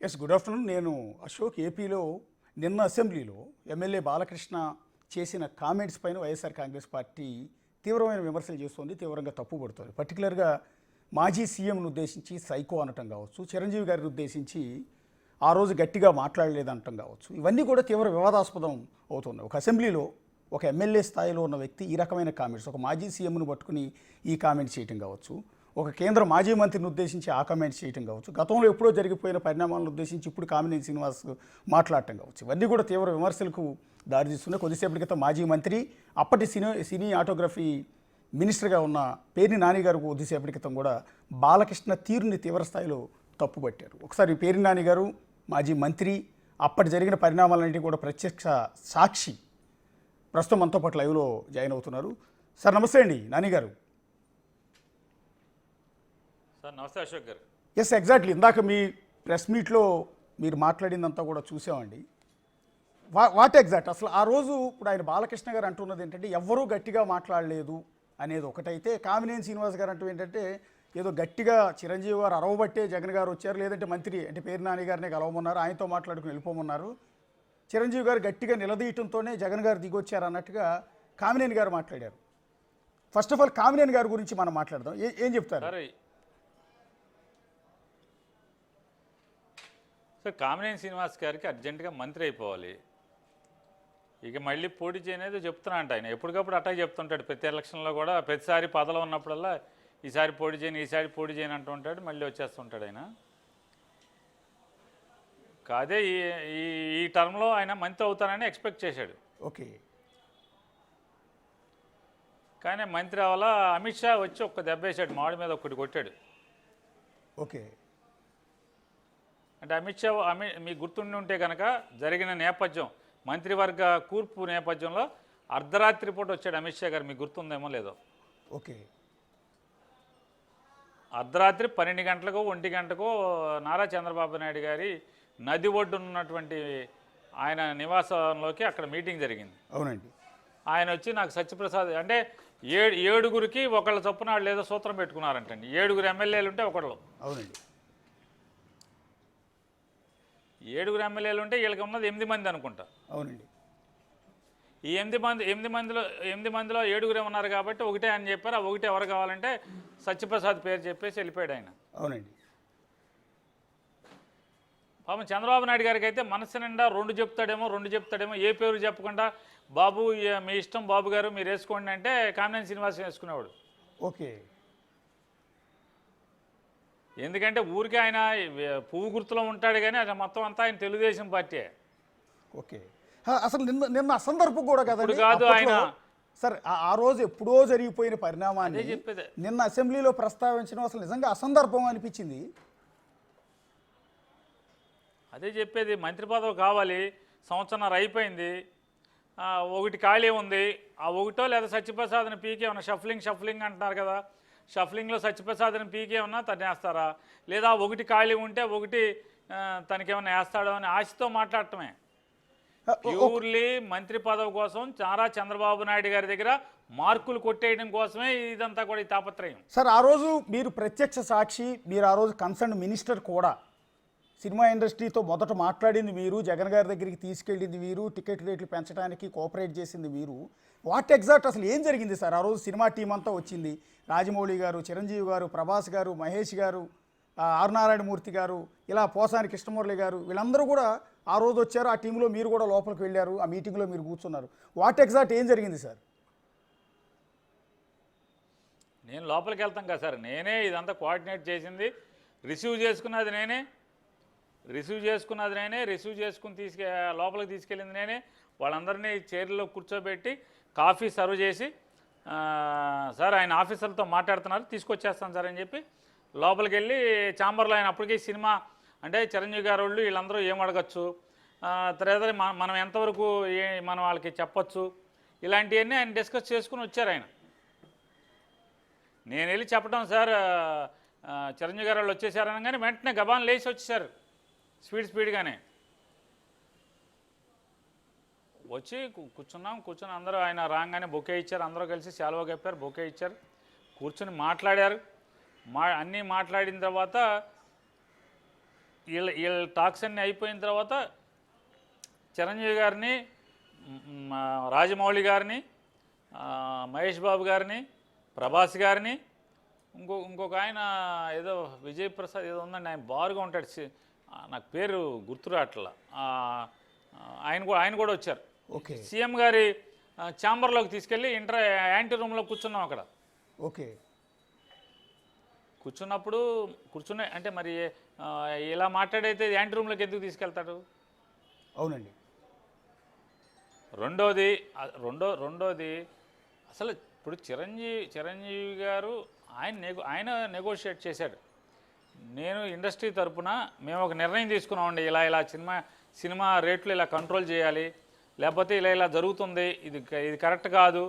Yes, good afternoon. నేను అశోక్. ఏపీలో నిన్న అసెంబ్లీలో ఎమ్మెల్యే బాలకృష్ణ చేసిన కామెంట్స్ పైన వైఎస్ఆర్ కాంగ్రెస్ పార్టీ తీవ్రమైన విమర్శలు చేస్తోంది, తీవ్రంగా తప్పుపడుతోంది. పర్టికులర్గా మాజీ సీఎంను ఉద్దేశించి సైకో అనటం కావచ్చు, చిరంజీవి గారిని ఉద్దేశించి ఆ రోజు గట్టిగా మాట్లాడలేదనటం కావచ్చు, ఇవన్నీ కూడా తీవ్ర వివాదాస్పదం అవుతున్నాయి. ఒక అసెంబ్లీలో ఒక ఎమ్మెల్యే స్థాయిలో ఉన్న వ్యక్తి ఈ రకమైన కామెంట్స్, ఒక మాజీ సీఎంను పట్టుకుని ఈ కామెంట్స్ చేయటం కావచ్చు, ఒక కేంద్ర మాజీ మంత్రిని ఉద్దేశించి ఆ కామెంట్స్ చేయటం కావచ్చు, గతంలో ఎప్పుడో జరిగిపోయిన పరిణామాలను ఉద్దేశించి ఇప్పుడు కామినేని శ్రీనివాస్ మాట్లాడటం కావచ్చు, ఇవన్నీ కూడా తీవ్ర విమర్శలకు దారితీస్తున్నాయి. కొద్దిసేపటి క్రితం మాజీ మంత్రి, అప్పటి సినీ ఆటోగ్రఫీ మినిస్టర్గా ఉన్న పేర్ని నాని గారు కొద్దిసేపటి క్రితం కూడా బాలకృష్ణ తీరుని తీవ్ర స్థాయిలో తప్పుపట్టారు. ఒకసారి పేర్ని నాని గారు, మాజీ మంత్రి, అప్పటి జరిగిన పరిణామాలన్నింటినీ కూడా ప్రత్యక్ష సాక్షి, ప్రస్తుతం మనతో పాటు లైవ్లో జాయిన్ అవుతున్నారు. సార్ నమస్తే అండి నాని గారు. సార్ నమస్తే అశోక్ గారు. Yes, exactly. ఇందాక మీ ప్రెస్ మీట్లో మీరు మాట్లాడిందంతా కూడా చూసామండి. వాట్ ఎగ్జాక్ట్ అసలు ఆ రోజు ఇప్పుడు ఆయన బాలకృష్ణ గారు అంటున్నది ఏంటంటే ఎవ్వరూ గట్టిగా మాట్లాడలేదు అనేది ఒకటైతే, కామినేని శ్రీనివాస్ గారు అంటూ ఏంటంటే ఏదో గట్టిగా చిరంజీవి గారు అరవబట్టే జగన్ గారు వచ్చారు, లేదంటే మంత్రి అంటే పేరు నాని గారిని కలవమన్నారు, ఆయనతో మాట్లాడుకుని వెళ్ళిపోమన్నారు, చిరంజీవి గారు గట్టిగా నిలదీయటంతోనే జగన్ గారు దిగొచ్చారు అన్నట్టుగా కామినేని గారు మాట్లాడారు. ఫస్ట్ ఆఫ్ ఆల్ కామినేని గారి గురించి మనం మాట్లాడదాం. ఏం చెప్తారు సార్? కామినేని శ్రీనివాస్ గారికి అర్జెంటుగా మంత్రి అయిపోవాలి, ఇక మళ్ళీ పోటీ చేయనేది చెప్తున్నా అంట. ఆయన ఎప్పటికప్పుడు అట్లా చెప్తుంటాడు, ప్రతి ఎలక్షన్లో కూడా ప్రతిసారి పదలో ఉన్నప్పుడల్లా ఈసారి పోటీ చేయను అంటూ ఉంటాడు, మళ్ళీ వచ్చేస్తుంటాడు ఆయన. కాదే ఈ టర్మ్లో ఆయన మంత్రి అవుతానని ఎక్స్పెక్ట్ చేశాడు. ఓకే, కానీ మంత్రి అవ్వాల. అమిత్ షా వచ్చి ఒక్క దెబ్బ వేసాడు, మామిడి మీద ఒక్కటి కొట్టాడు. ఓకే, అంటే అమిత్ షా మీకు గుర్తుండి ఉంటే కనుక జరిగిన నేపథ్యం, మంత్రివర్గ కూర్పు నేపథ్యంలో అర్ధరాత్రి పూట వచ్చాడు అమిత్ షా గారు, మీకు గుర్తుందేమో లేదో. ఓకే, అర్ధరాత్రి 12 గంటలకు 1 గంటకు నారా చంద్రబాబు నాయుడు గారి నది ఒడ్డున్నటువంటి ఆయన నివాసంలోకి అక్కడ మీటింగ్ జరిగింది. అవునండి. ఆయన వచ్చి నాకు సత్యప్రసాద్ అంటే ఏడుగురికి ఒకళ్ళ చొప్పున వాళ్ళు ఏదో సూత్రం పెట్టుకున్నారంటండి. 7 ఎమ్మెల్యేలు ఉంటే ఒకళ్ళు. అవునండి. 7 ఎమ్మెల్యేలు ఉంటే వీళ్ళకి ఉన్నది 8 మంది అనుకుంటా. అవునండి. ఈ 8 మందిలో 7 ఉన్నారు కాబట్టి ఒకటే అని చెప్పారు. ఆ ఒకటి ఎవరు కావాలంటే సత్యప్రసాద్ పేరు చెప్పేసి వెళ్ళిపోయాడు ఆయన. అవునండి. పాపం చంద్రబాబు నాయుడు గారికి అయితే మనసు నిండా 2 చెప్తాడేమో, ఏ పేరు చెప్పకుండా బాబు మీ ఇష్టం బాబు గారు మీరు వేసుకోండి అంటే కామినేని శ్రీనివాస్ వేసుకునేవాడు. ఓకే, ఎందుకంటే ఊరికే ఆయన పువ్వు గుర్తులో ఉంటాడు, కానీ అది మొత్తం అంతా ఆయన తెలుగుదేశం పార్టీ. ఓకే, అసలు నిన్న అసందర్భం కూడా కదా కాదు ఆయన. సార్ ఆ రోజు ఎప్పుడో జరిగిపోయిన పరిణామాన్ని చెప్పేది నిన్న అసెంబ్లీలో ప్రస్తావించడం అసలు నిజంగా అసందర్భం అనిపించింది. అదే చెప్పేది, మంత్రి పదవి కావాలి, సంవత్సరంన్నర అయిపోయింది, ఒకటి ఖాళీ ఉంది, ఆ ఒకటో లేదా సత్యప్రసాద్ని పీకే ఏమన్నా షఫ్లింగ్ అంటున్నారు కదా, షఫ్లింగ్లో సత్యప్రసాద్ని పీకే ఏమన్నా తను వేస్తారా, లేదా ఒకటి ఖాళీ ఉంటే ఒకటి తనకేమన్నా వేస్తాడో అని ఆశతో మాట్లాడటమే. ప్యూర్లీ మంత్రి పదవి కోసం నారా చంద్రబాబు నాయుడు గారి దగ్గర మార్కులు కొట్టేయడం కోసమే ఇదంతా కూడా ఈ తాపత్రయం. సార్ ఆ రోజు మీరు ప్రత్యక్ష సాక్షి, మీరు ఆ రోజు కన్సర్న్ మినిస్టర్ కూడా, సినిమా ఇండస్ట్రీతో మొదట మాట్లాడింది మీరు, జగన్ గారి దగ్గరికి తీసుకెళ్ళింది మీరు, టికెట్ రేట్లు పెంచడానికి కోఆపరేట్ చేసింది మీరు. వాట్ ఎగ్జాక్ట్ అసలు ఏం జరిగింది సార్? ఆ రోజు సినిమా టీం అంతా వచ్చింది, రాజమౌళి గారు, చిరంజీవి గారు, ప్రభాస్ గారు, మహేష్ గారు, ఆర్ నారాయణమూర్తి గారు, ఇలా పోసాని కృష్ణమురళి గారు, వీళ్ళందరూ కూడా ఆ రోజు వచ్చారు. ఆ టీంలో మీరు కూడా లోపలికి వెళ్ళారు, ఆ మీటింగ్లో మీరు కూర్చున్నారు. వాట్ ఎగ్జాక్ట్ ఏం జరిగింది సార్? నేను లోపలికి వెళ్తాం కదా సార్, నేనే ఇదంతా కోఆర్డినేట్ చేసింది, రిసీవ్ చేసుకుని లోపలికి తీసుకెళ్ళింది నేనే. వాళ్ళందరినీ చైర్లో కూర్చోబెట్టి కాఫీ సర్వ్ చేసి, సార్ ఆయన ఆఫీసర్లతో మాట్లాడుతున్నారు తీసుకొచ్చేస్తాను సార్ అని చెప్పి లోపలికి వెళ్ళి ఛాంబర్లో ఆయన అప్పటికే సినిమా అంటే చిరంజీవి గారు వాళ్ళు వీళ్ళందరూ ఏం అడగచ్చు, తర్వాత మనం ఎంతవరకు మనం వాళ్ళకి చెప్పచ్చు, ఇలాంటివన్నీ ఆయన డిస్కస్ చేసుకుని వచ్చారు ఆయన. నేను వెళ్ళి చెప్పడం, సార్ చిరంజీవి గారు వాళ్ళు వచ్చేసారని, కానీ వెంటనే గబాన్ లేచి వచ్చేసారు స్పీడ్గానే వచ్చి కూర్చుని అందరూ ఆయన రాగానే బొకే ఇచ్చారు, అందరూ కలిసి శాలువా కప్పారు, బొకే ఇచ్చారు, కూర్చొని మాట్లాడారు. అన్నీ మాట్లాడిన తర్వాత వీళ్ళ టాక్స్ అన్నీ అయిపోయిన తర్వాత చిరంజీవి గారిని, రాజమౌళి గారిని, మహేష్ బాబు గారిని, ప్రభాస్ గారిని, ఇంకొక ఆయన ఏదో విజయ్ ప్రసాద్ ఏదో ఉందండి, ఆయన బారుగా ఉంటాడు, నాకు పేరు గుర్తురాట్లా, ఆయన కూడా వచ్చారు. ఓకే. సీఎం గారి ఛాంబర్లోకి తీసుకెళ్ళి యాంటీ రూమ్లో కూర్చున్నాం అక్కడ. ఓకే. కూర్చునే అంటే మరి ఇలా మాట్లాడైతే యాంటీ రూమ్లోకి ఎందుకు తీసుకెళ్తాడు? అవునండి. రెండోది అసలు ఇప్పుడు చిరంజీవి గారు ఆయన నెగోషియేట్ చేశాడు. నేను ఇండస్ట్రీ తరపున మేము ఒక నిర్ణయం తీసుకున్నామండి, ఇలా సినిమా రేట్లు ఇలా కంట్రోల్ చేయాలి, లేకపోతే ఇలా జరుగుతుంది, ఇది కరెక్ట్ కాదు.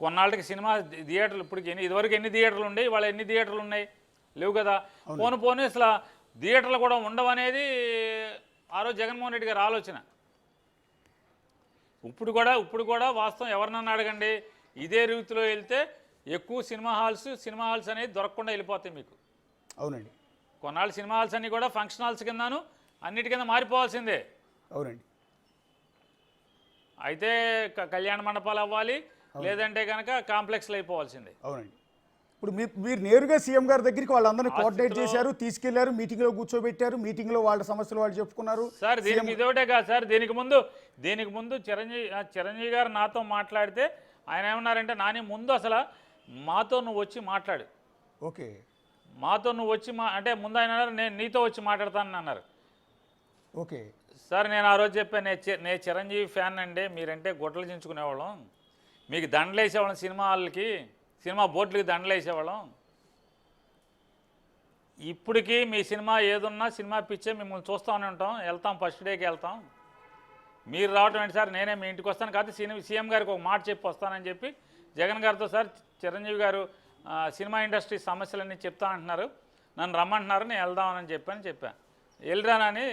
కొన్నాళ్ళకి సినిమా థియేటర్లు ఇదివరకు ఎన్ని థియేటర్లు ఉన్నాయి, ఇవాళ ఎన్ని థియేటర్లు ఉన్నాయి? లేవు కదా. పోను అసలు థియేటర్లు కూడా ఉండవనేది ఆ రోజు జగన్మోహన్ రెడ్డి గారి ఆలోచన. ఇప్పుడు కూడా వాస్తవం ఎవరినన్నా అడగండి, ఇదే రీతిలో వెళ్తే ఎక్కువ సినిమా హాల్స్ అనేది దొరకకుండా వెళ్ళిపోతాయి మీకు. అవునండి. కొన్నాళ్ళు సినిమా హాల్స్ అన్నీ కూడా ఫంక్షన్ హాల్స్ కిందను అన్నిటి కింద మారిపోవాల్సిందే. అవునండి. అయితే కళ్యాణ మండపాలు అవ్వాలి, లేదంటే కనుక కాంప్లెక్స్లు అయిపోవాల్సిందే. అవునండి. ఇప్పుడు మీరు నేరుగా సీఎం గారి దగ్గరికి వాళ్ళందరినీ కోఆర్డినేట్ చేశారు, తీసుకెళ్లారు, మీటింగ్లో కూర్చోబెట్టారు, మీటింగ్లో వాళ్ళ సమస్యలు వాళ్ళు చెప్పుకున్నారు. సార్ దీనికి ఇదొకటే కాదు సార్, దీనికి ముందు చిరంజీవి గారు నాతో మాట్లాడితే ఆయన ఏమన్నారంటే, నాని ముందు అసలు మాతో నువ్వు వచ్చి మాట్లాడు. ఓకే. మాతో నువ్వు వచ్చి అంటే ముందు ఆయన అన్నారు, నేను నీతో వచ్చి మాట్లాడతానని అన్నారు. ఓకే సార్ నేను ఆ రోజు చెప్పాను, నేను చిరంజీవి ఫ్యాన్ అండి, మీరంటే గుడ్డలు చించుకునేవాళ్ళం, మీకు దండలు వేసేవాళ్ళం, సినిమా బోర్డులకి దండలు వేసేవాళ్ళం. ఇప్పటికీ మీ సినిమా ఏదున్నా సినిమా పిచ్చే మిమ్మల్ని చూస్తూనే ఉంటాం, వెళ్తాం, ఫస్ట్ డేకి వెళ్తాం. మీరు రావటం ఏంటి సార్, నేనే మీ ఇంటికి వస్తాను, కాదు సీఎం గారికి ఒక మాట చెప్పి వస్తానని చెప్పి జగన్ గారితో, సార్ చిరంజీవి గారు సినిమా ఇండస్ట్రీ సమస్యలన్నీ చెప్తా అంటున్నారు, నన్ను రమ్మంటున్నారు, నేను వెళ్దామని చెప్పాను. వెళ్ళరానని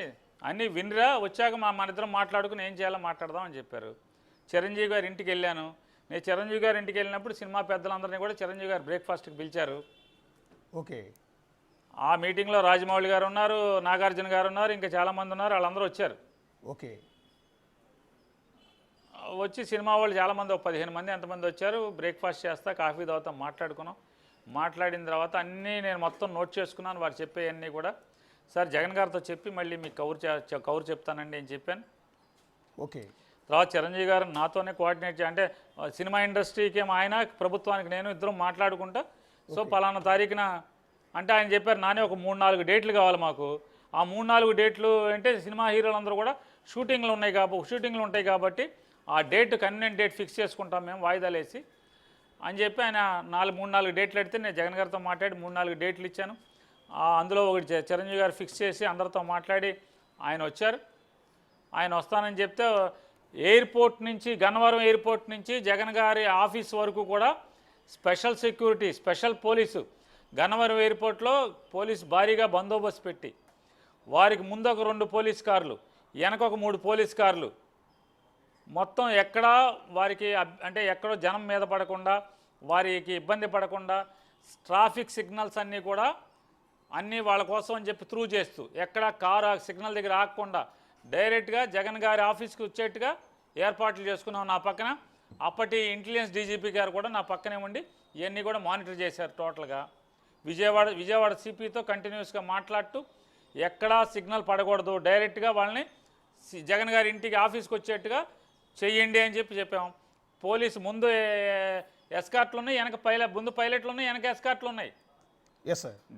అన్నీ వినిరా, వచ్చాక మన ఇద్దరం మాట్లాడుకుని ఏం చేయాలో మాట్లాడదాం అని చెప్పారు. చిరంజీవి గారి ఇంటికి వెళ్ళాను. నేను చిరంజీవి గారి ఇంటికి వెళ్ళినప్పుడు సినిమా పెద్దలందరినీ కూడా చిరంజీవి గారు బ్రేక్ఫాస్ట్కి పిలిచారు. ఓకే. ఆ మీటింగ్లో రాజమౌళి గారు ఉన్నారు, నాగార్జున గారు ఉన్నారు, ఇంకా చాలామంది ఉన్నారు, వాళ్ళందరూ వచ్చారు. ఓకే. వచ్చి సినిమా వాళ్ళు చాలామంది, 15 మంది ఎంతమంది వచ్చారు. బ్రేక్ఫాస్ట్ చేస్తా, కాఫీ తాగుతా మాట్లాడుకున్నాం. మాట్లాడిన తర్వాత అన్నీ నేను మొత్తం నోట్ చేసుకున్నాను, వారు చెప్పేవన్నీ కూడా. సార్ జగన్ గారితో చెప్పి మళ్ళీ మీకు కౌరు చెప్తానండి అని చెప్పాను. ఓకే. తర్వాత చిరంజీవి గారు నాతోనే కోఆర్డినేట్ అంటే సినిమా ఇండస్ట్రీకి ఆయన, ప్రభుత్వానికి నేను ఇద్దరం మాట్లాడుకుంటా, సో పలానా తారీఖున అంటే ఆయన చెప్పారు, నానే ఒక 3-4 డేట్లు కావాలి మాకు. ఆ 3-4 డేట్లు అంటే సినిమా హీరోలందరూ కూడా షూటింగ్లు ఉంటాయి కాబట్టి ఆ డేట్ కన్వీనియంట్ డేట్ ఫిక్స్ చేసుకుంటాం మేము వాయిదాలు వేసి అని చెప్పి ఆయన 3-4 డేట్లు పెడితే నేను జగన్ గారితో మాట్లాడి 3-4 డేట్లు ఇచ్చాను. అందులో ఒకటి చిరంజీవి గారు ఫిక్స్ చేసి అందరితో మాట్లాడి ఆయన వచ్చారు. ఆయన వస్తానని చెప్తే ఎయిర్పోర్ట్ నుంచి, గన్నవరం ఎయిర్పోర్ట్ నుంచి జగన్ గారి ఆఫీస్ వరకు కూడా special security, special police, Gannavaram ఎయిర్పోర్ట్లో పోలీసు భారీగా బందోబస్తు పెట్టి, వారికి ముందు ఒక 2 పోలీస్ కార్లు, వెనక ఒక 3 పోలీస్ కార్లు, మొత్తం ఎక్కడా వారికి అంటే ఎక్కడో జనం మీద పడకుండా, వారికి ఇబ్బంది పడకుండా, ట్రాఫిక్ సిగ్నల్స్ అన్నీ కూడా అన్నీ వాళ్ళ కోసం అని చెప్పి త్రూ చేస్తూ, ఎక్కడ కారు సిగ్నల్ దగ్గర ఆగకుండా డైరెక్ట్గా జగన్ గారి ఆఫీస్కి వచ్చేట్టుగా ఏర్పాట్లు చేసుకున్నాం నా పక్కన. అప్పటి ఇంటెలిజెన్స్ డీజీపీ గారు కూడా నా పక్కనే ఉండి ఇవన్నీ కూడా మానిటర్ చేశారు. టోటల్గా విజయవాడ సిపితో కంటిన్యూస్గా మాట్లాడుతూ ఎక్కడా సిగ్నల్ పడకూడదు, డైరెక్ట్గా వాళ్ళని జగన్ గారి ఇంటికి ఆఫీస్కి వచ్చేట్టుగా చెయ్యండి అని చెప్పాం. పోలీసు ముందు ఎస్కార్ట్లు ఉన్నాయి, ముందు పైలట్లు ఉన్నాయి, వెనక ఎస్కార్ట్లు ఉన్నాయి.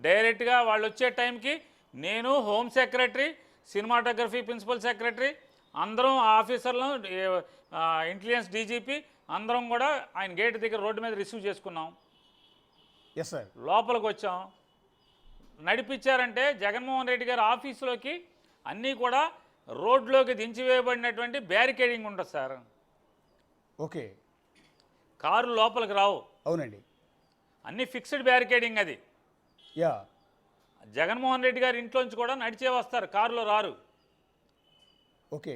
డైరెక్ట్గా వాళ్ళు వచ్చే టైంకి నేను, home secretary, cinematography principal secretary, అందరం ఆఫీసర్లు, ఇంటెలిజెన్స్ డీజీపీ అందరం కూడా ఆయన గేట్ దగ్గర రోడ్డు మీద రిసీవ్ చేసుకున్నాం. లోపలికి వచ్చాం. నడిపించారంటే జగన్మోహన్ రెడ్డి గారి ఆఫీసులోకి అన్నీ కూడా రోడ్లోకి దించివేయబడినటువంటి బ్యారికేడింగ్ ఉంటుంది సార్. ఓకే. కారు లోపలికి రావు. అవునండి. అన్నీ ఫిక్స్డ్ బ్యారికేడింగ్. అది జగన్మోహన్ రెడ్డి గారి ఇంట్లోంచి కూడా నడిచే వస్తారు, కారులో రారు. ఓకే.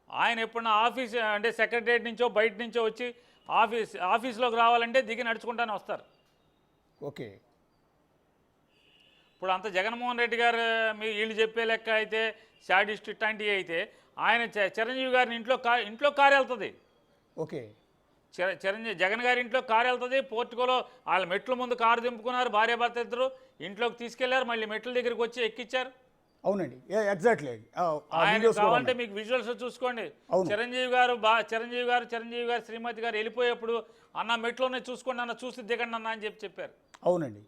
ఆయన ఎప్పుడన్నా ఆఫీస్ అంటే సెక్రటరియట్ నుంచో బయట నుంచో వచ్చి ఆఫీస్లోకి రావాలంటే దిగి నడుచుకుంటానే వస్తారు. ఓకే. ఇప్పుడు అంత జగన్మోహన్ రెడ్డి గారు మీ వీళ్ళు చెప్పే లెక్క అయితే షాడిస్ట్ ఇట్లాంటివి అయితే ఆయన చిరంజీవి గారిని ఇంట్లో కారు వెళ్తుంది. ఓకే. చిరంజీవి జగన్ గారి ఇంట్లో కారు వెళ్తుంది. పోర్టుకోలో వాళ్ళ మెట్ల ముందు కారు దింపుకున్నారు, భార్యాభర్త ఇద్దరు ఇంట్లోకి తీసుకెళ్లారు, మళ్ళీ మెట్ల దగ్గరికి వచ్చి ఎక్కిచ్చారు. అవునండి, ఎగ్జాక్ట్లీ. ఆయన కావాలంటే మీకు విజువల్స్ చూసుకోండి. చిరంజీవి గారు శ్రీమతి గారు వెళ్ళిపోయేప్పుడు అన్న మెట్లోనే చూసుకోండి అన్న, చూసి దిగండి అన్న అని చెప్పారు. అవునండి,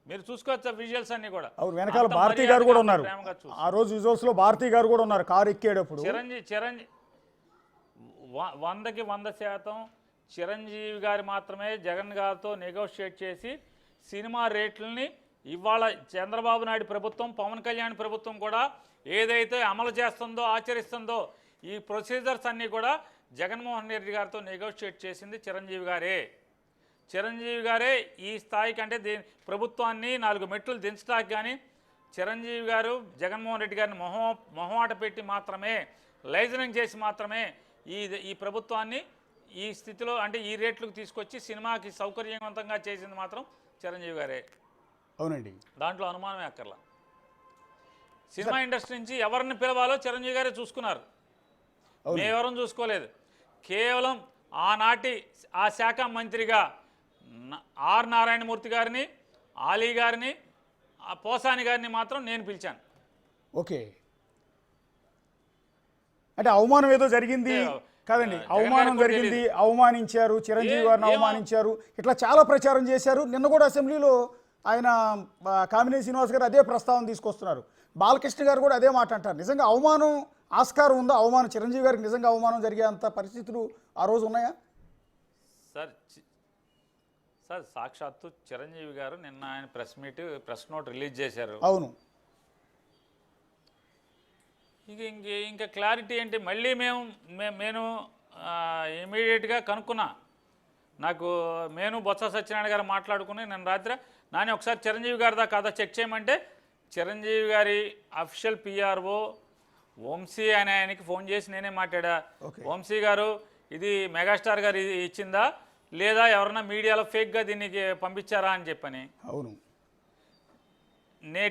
మీరు చూసుకోవచ్చు విజువల్స్ అన్ని కూడా. అవును, వెనకాల భారతీ గారు కూడా ఉన్నారు. ఆ రోజు విజువల్స్ లో భారతీ గారు కూడా ఉన్నారు కారు ఎక్కేటప్పుడు. చిరంజీవి 100కి 100% చిరంజీవి గారు మాత్రమే జగన్ గారితో నెగోషియేట్ చేసి సినిమా రేట్లని ఇవాళ చంద్రబాబు నాయుడు ప్రభుత్వం, పవన్ కళ్యాణ్ ప్రభుత్వం కూడా ఏదైతే అమలు చేస్తుందో, ఆచరిస్తుందో ఈ ప్రొసీజర్స్ అన్నీ కూడా జగన్మోహన్ రెడ్డి గారితో నెగోషియేట్ చేసింది చిరంజీవి గారే ఈ స్థాయికి, అంటే ప్రభుత్వాన్ని 4 మెట్లు దించడానికి కానీ చిరంజీవి గారు జగన్మోహన్ రెడ్డి గారిని మొహమాట పెట్టి మాత్రమే, లైజనింగ్ చేసి మాత్రమే ఈ ప్రభుత్వాన్ని ఈ స్థితిలో, అంటే ఈ రేట్లకు తీసుకొచ్చి సినిమాకి సౌకర్యవంతంగా చేసింది మాత్రం చిరంజీవి గారే. అవునండి, దాంట్లో అనుమానమే అక్కర్లా. సినిమా ఇండస్ట్రీ నుంచి ఎవరిని పిలవాలో చిరంజీవి గారే చూసుకున్నారు, మేమెవరం చూసుకోలేదు. కేవలం ఆనాటి ఆ శాఖ మంత్రిగా ఆర్ నారాయణమూర్తి గారిని, ఆలీ గారిని, పోసాని గారిని మాత్రం నేను పిలిచాను. ఓకే. అంటే అవమానం ఏదో జరిగింది కాదండి, అవమానం జరిగింది, అవమానించారు, చిరంజీవి గారిని అవమానించారు, ఇట్లా చాలా ప్రచారం చేశారు. నిన్న కూడా అసెంబ్లీలో ఆయన కామినేని శ్రీనివాస్ గారు అదే ప్రస్తావన తీసుకొస్తున్నారు. బాలకృష్ణ గారు కూడా అదే మాట అంటారు. నిజంగా అవమానం ఆస్కారం ఉందా? అవమానం చిరంజీవి గారికి నిజంగా అవమానం జరిగేంత పరిస్థితులు ఆ రోజు ఉన్నాయా? సార్ సాక్షాత్తు చిరంజీవి గారు నిన్న ఆయన ప్రెస్ నోట్ రిలీజ్ చేశారు. అవును. ఇంకా క్లారిటీ ఏంటి? మళ్ళీ నేను ఇమీడియట్గా కనుక్కున్నా. నేను బొత్స సత్యనారాయణ గారు మాట్లాడుకుని నేను రాత్రి నాని ఒకసారి చిరంజీవి గారి కాదా చెక్ చేయమంటే చిరంజీవి గారి అఫీషియల్ పిఆర్ఓ వంశీ అని ఆయనకి ఫోన్ చేసి నేనే మాట్లాడా. వంశీ గారు, ఇది మెగాస్టార్ గారు ఇచ్చిందా లేదా ఎవరన్నా మీడియాలో ఫేక్గా దీనికి పంపించారా అని చెప్పని. అవును.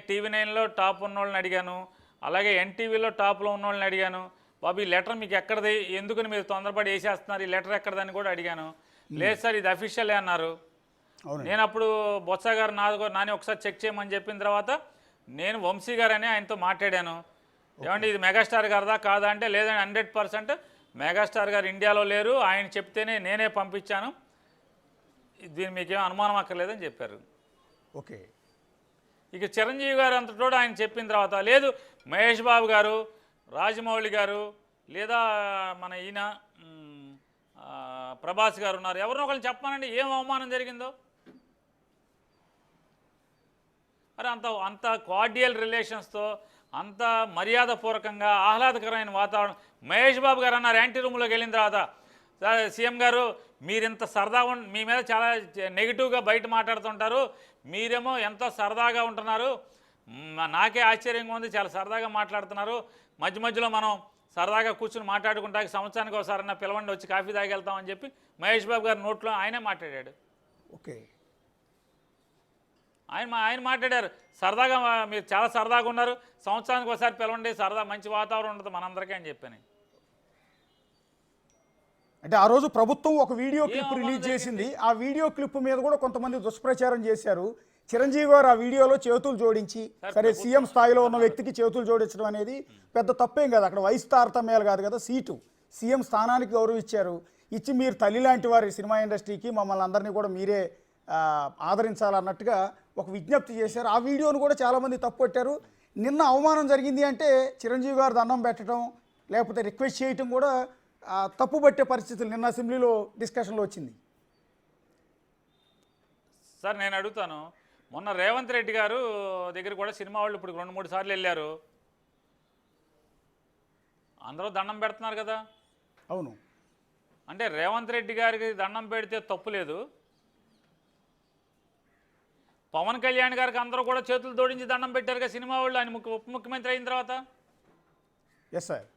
టీవీ 9లో టాప్ ఉన్న వాళ్ళని అడిగాను, అలాగే ఎన్టీవీలో టాప్లో ఉన్న వాళ్ళని అడిగాను. బాబు ఈ లెటర్ మీకు ఎక్కడది, ఎందుకని మీరు తొందరపడి వేసేస్తున్నారు, ఈ లెటర్ ఎక్కడదని కూడా అడిగాను. లేదు సార్ ఇది అఫీషియలే అన్నారు. నేను అప్పుడు బొత్స గారు నాని ఒకసారి చెక్ చేయమని చెప్పిన తర్వాత నేను వంశీ గారు అని ఆయనతో మాట్లాడాను. ఏమంటే ఇది మెగాస్టార్ గారిదా కాదా అంటే లేదండి 100% మెగాస్టార్ గారు ఇండియాలో లేరు, ఆయన చెప్తేనే నేనే పంపించాను, దీన్ని మీకేం అనుమానం అక్కర్లేదని చెప్పారు. ఓకే. ఇక చిరంజీవి గారు అంతటోడు ఆయన చెప్పిన తర్వాత లేదు మహేష్ బాబు గారు, రాజమౌళి గారు, లేదా మన ఈయన ప్రభాస్ గారు ఉన్నారు, ఎవరినో ఒకళ్ళు చెప్పానండి ఏం అవమానం జరిగిందో. మరి అంత కార్డియల్ రిలేషన్స్తో, అంత మర్యాదపూర్వకంగా ఆహ్లాదకరమైన వాతావరణం. మహేష్ బాబు గారు అన్నారు యాంటీ రూమ్లోకి వెళ్ళిన తర్వాత, సీఎం గారు మీరింత సరదా మీ మీద చాలా నెగిటివ్గా బయట మాట్లాడుతుంటారు, మీరేమో ఎంతో సరదాగా ఉంటున్నారు, నాకే ఆశ్చర్యంగా ఉంది, చాలా సరదాగా మాట్లాడుతున్నారు, మధ్యలో మనం సరదాగా కూర్చుని మాట్లాడుకుంటాకి సంవత్సరానికి ఒకసారి పిలవండి వచ్చి కాఫీ తాగి వెళ్తామని చెప్పి మహేష్ బాబు గారి నోట్లో ఆయనే మాట్లాడాడు. ఓకే. ఆయన మాట్లాడారు, సరదాగా మీరు చాలా సరదాగా ఉన్నారు, సంవత్సరానికి ఒకసారి పిలవండి, సరదా మంచి వాతావరణం ఉంటుంది మనందరికీ అని చెప్పాను. అంటే ఆ రోజు ప్రభుత్వం ఒక వీడియో క్లిప్ రిలీజ్ చేసింది. ఆ వీడియో క్లిప్ మీద కూడా కొంతమంది దుష్ప్రచారం చేశారు. చిరంజీవి గారు ఆ వీడియోలో చేతులు జోడించి, సరే సీఎం స్థాయిలో ఉన్న వ్యక్తికి చేతులు జోడించడం అనేది పెద్ద తప్పేం కాదు, అక్కడ వయసు తారతమ్యాలు కాదు కదా, సీటు సీఎం స్థానానికి గౌరవం ఇచ్చారు, ఇచ్చి మీరు తల్లి లాంటి వారి సినిమా ఇండస్ట్రీకి మమ్మల్ని అందరినీ కూడా మీరే ఆదరించాలన్నట్టుగా ఒక విజ్ఞప్తి చేశారు. ఆ వీడియోను కూడా చాలామంది తప్పుపట్టారు. నిన్న అవమానం జరిగింది అంటే చిరంజీవి గారు దండం పెట్టడం లేకపోతే రిక్వెస్ట్ చేయటం కూడా తప్పుపట్టే పరిస్థితులు నిన్న అసెంబ్లీలో డిస్కషన్లో వచ్చింది. సార్ నేను అడుగుతాను, మొన్న రేవంత్ రెడ్డి గారు దగ్గర కూడా సినిమా వాళ్ళు ఇప్పుడు 2-3 సార్లు వెళ్ళారు, అందరూ దండం పెడుతున్నారు కదా. అవును. అంటే రేవంత్ రెడ్డి గారికి దండం పెడితే తప్పు లేదు, పవన్ కళ్యాణ్ గారికి అందరూ కూడా చేతులు జోడించి దండం పెట్టారు కదా సినిమా వాళ్ళు, ఆయన ఉప ముఖ్యమంత్రి అయిన తర్వాత. Yes sir.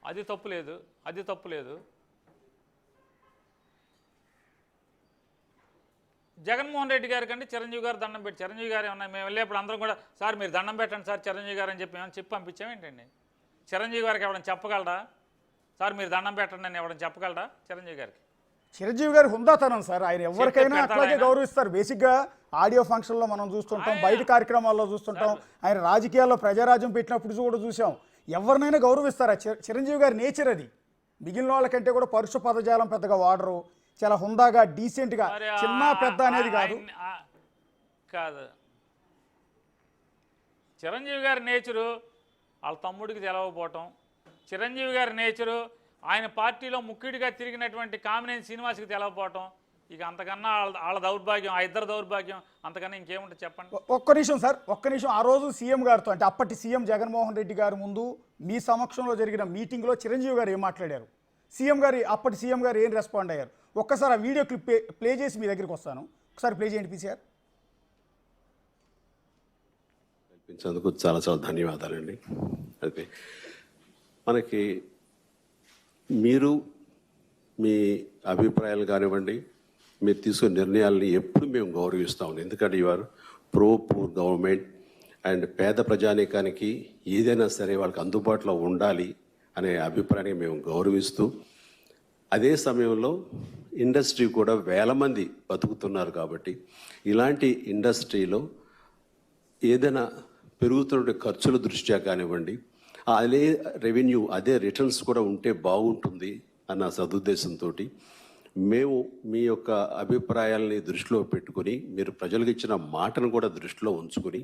అది తప్పు లేదు. జగన్మోహన్ రెడ్డి గారి కంటే చిరంజీవి గారు దండం పెట్టి చిరంజీవి గారు ఏమన్నా మేము వెళ్ళేప్పుడు అందరం కూడా సార్ మీరు దండం పెట్టండి సార్ చిరంజీవి గారు అని చెప్పి ఏమైనా చెప్పి పంపించామేంటండి? చిరంజీవి గారికి ఎవరైనా చెప్పగలరా సార్ మీరు దండం పెట్టండి అని ఎవరైనా చెప్పగలరా చిరంజీవి గారికి? చిరంజీవి గారి హుందాతనం సార్, ఆయన ఎవరికైనా అట్లాగే గౌరవిస్తారు. బేసిక్గా ఆడియో ఫంక్షన్లో మనం చూస్తుంటాం, బయట కార్యక్రమాల్లో చూస్తుంటాం, ఆయన రాజకీయాల్లో ప్రజారాజ్యం పెట్టినప్పుడు కూడా చూసాం. ఎవరినైనా గౌరవిస్తారు. చిరంజీవి గారి నేచర్ అది. మిగిలిన వాళ్ళకంటే కూడా పరుష పదజాలం పెద్దగా వాడరు, చాలా హుందాగా డీసెంట్గా, చిన్న పెద్ద అనేది కాదు. కాదు చిరంజీవి గారి నేచరు వాళ్ళ తమ్ముడికి తెలవకపోవటం, చిరంజీవి గారి నేచరు ఆయన పార్టీలో ముఖ్యుడిగా తిరిగినటువంటి కామినేని శ్రీనివాస్కి తెలవకపోవటం, ఇక అంతకన్నా వాళ్ళ దౌర్భాగ్యం, ఆ ఇద్దరు దౌర్భాగ్యం అంతకన్నా ఇంకేముంటుంది చెప్పండి. ఒక్క నిమిషం సార్, ఒక్క నిమిషం. ఆ రోజు సీఎం గారితో, అంటే అప్పటి సీఎం జగన్మోహన్ రెడ్డి గారి ముందు మీ సమక్షంలో జరిగిన మీటింగ్లో చిరంజీవి గారు ఏం మాట్లాడారు, అప్పటి సీఎం గారు ఏం రెస్పాండ్ అయ్యారు? ఒక్కసారి ఆ వీడియో క్లిప్ ప్లే చేసి మీ దగ్గరికి వస్తాను, ఒకసారి ప్లే చేయండి పీసీఆర్. కల్పించేందుకు చాలా చాలా ధన్యవాదాలండి. అయితే మనకి మీరు మీ అభిప్రాయాలు కానివ్వండి, మీరు తీసుకునే నిర్ణయాలని ఎప్పుడు మేము గౌరవిస్తాం. ఎందుకంటే your pro poor government and పేద ప్రజానీకానికి ఏదైనా సరే వాళ్ళకి అందుబాటులో ఉండాలి అనే అభిప్రాయాన్ని మేము గౌరవిస్తూ, అదే సమయంలో ఇండస్ట్రీ కూడా వేల మంది బతుకుతున్నారు కాబట్టి ఇలాంటి ఇండస్ట్రీలో ఏదైనా పెరుగుతున్న ఖర్చుల దృష్ట్యా కానివ్వండి, అదే రెవెన్యూ అదే రిటర్న్స్ కూడా ఉంటే బాగుంటుంది అన్న సదుద్దేశంతో మేము మీ యొక్క అభిప్రాయాలని దృష్టిలో పెట్టుకొని, మీరు ప్రజలకు ఇచ్చిన మాటను కూడా దృష్టిలో ఉంచుకొని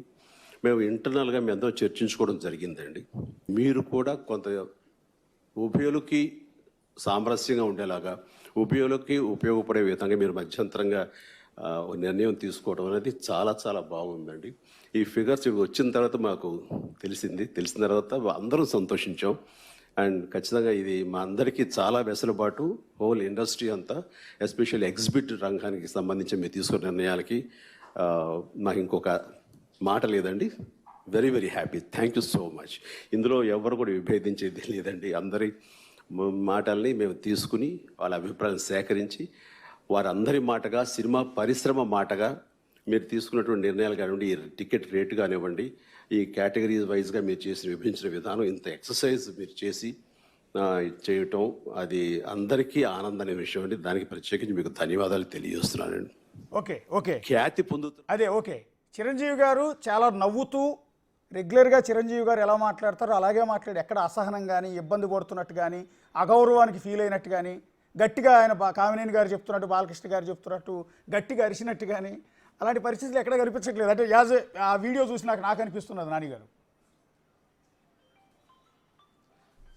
మేము ఇంటర్నల్గా మీ అందరూ చర్చించుకోవడం జరిగిందండి. మీరు కూడా కొంత ఉభయులకి సామరస్యంగా ఉండేలాగా, ఉభయులకి ఉపయోగపడే విధంగా మీరు మధ్యంతరంగా నిర్ణయం తీసుకోవడం అనేది చాలా చాలా బాగుందండి. ఈ ఫిగర్స్ వచ్చిన తర్వాత మాకు తెలిసిన తర్వాత అందరం సంతోషించాం. అండ్ ఖచ్చితంగా ఇది మా అందరికీ చాలా వెసులుబాటు, హోల్ ఇండస్ట్రీ అంతా, ఎస్పెషల్లీ ఎగ్జిబిట్ రంగానికి సంబంధించి మీరు తీసుకున్న నిర్ణయాలకి నాకు ఇంకొక మాట లేదండి. Very very happy. Thank you so much. ఇందులో ఎవరు కూడా విభేదించేది లేదండి. అందరి మాటల్ని మేము తీసుకుని వాళ్ళ అభిప్రాయాలను సేకరించి వారందరి మాటగా, సినిమా పరిశ్రమ మాటగా మీరు తీసుకున్నటువంటి నిర్ణయాలు కానివ్వండి, ఈ టికెట్ రేటు కానివ్వండి, ఈ కేటగిరీస్ వైజ్గా మీరు విభజించిన విధానం, ఇంత ఎక్సర్సైజ్ మీరు చేయటం అది అందరికీ ఆనందమైన విషయం అండి. దానికి ప్రత్యేకించి మీకు ధన్యవాదాలు తెలియజేస్తున్నానండి. ఓకే ఖ్యాతి పొందుతుంది. అదే ఓకే. చిరంజీవి గారు చాలా నవ్వుతూ, రెగ్యులర్గా చిరంజీవి గారు ఎలా మాట్లాడతారో అలాగే మాట్లాడి, ఎక్కడ అసహనం కానీ, ఇబ్బంది పడుతున్నట్టు కానీ, అగౌరవానికి ఫీల్ అయినట్టు కానీ, గట్టిగా ఆయన కామినేని గారు చెప్తున్నట్టు, బాలకృష్ణ గారు చెప్తున్నట్టు గట్టిగా అరిచినట్టు కానీ అలాంటి పరిస్థితులు ఎక్కడ కనిపించట్లేదు. అంటే ఆ వీడియో చూసి నాకు అనిపిస్తున్నది నానిగారు.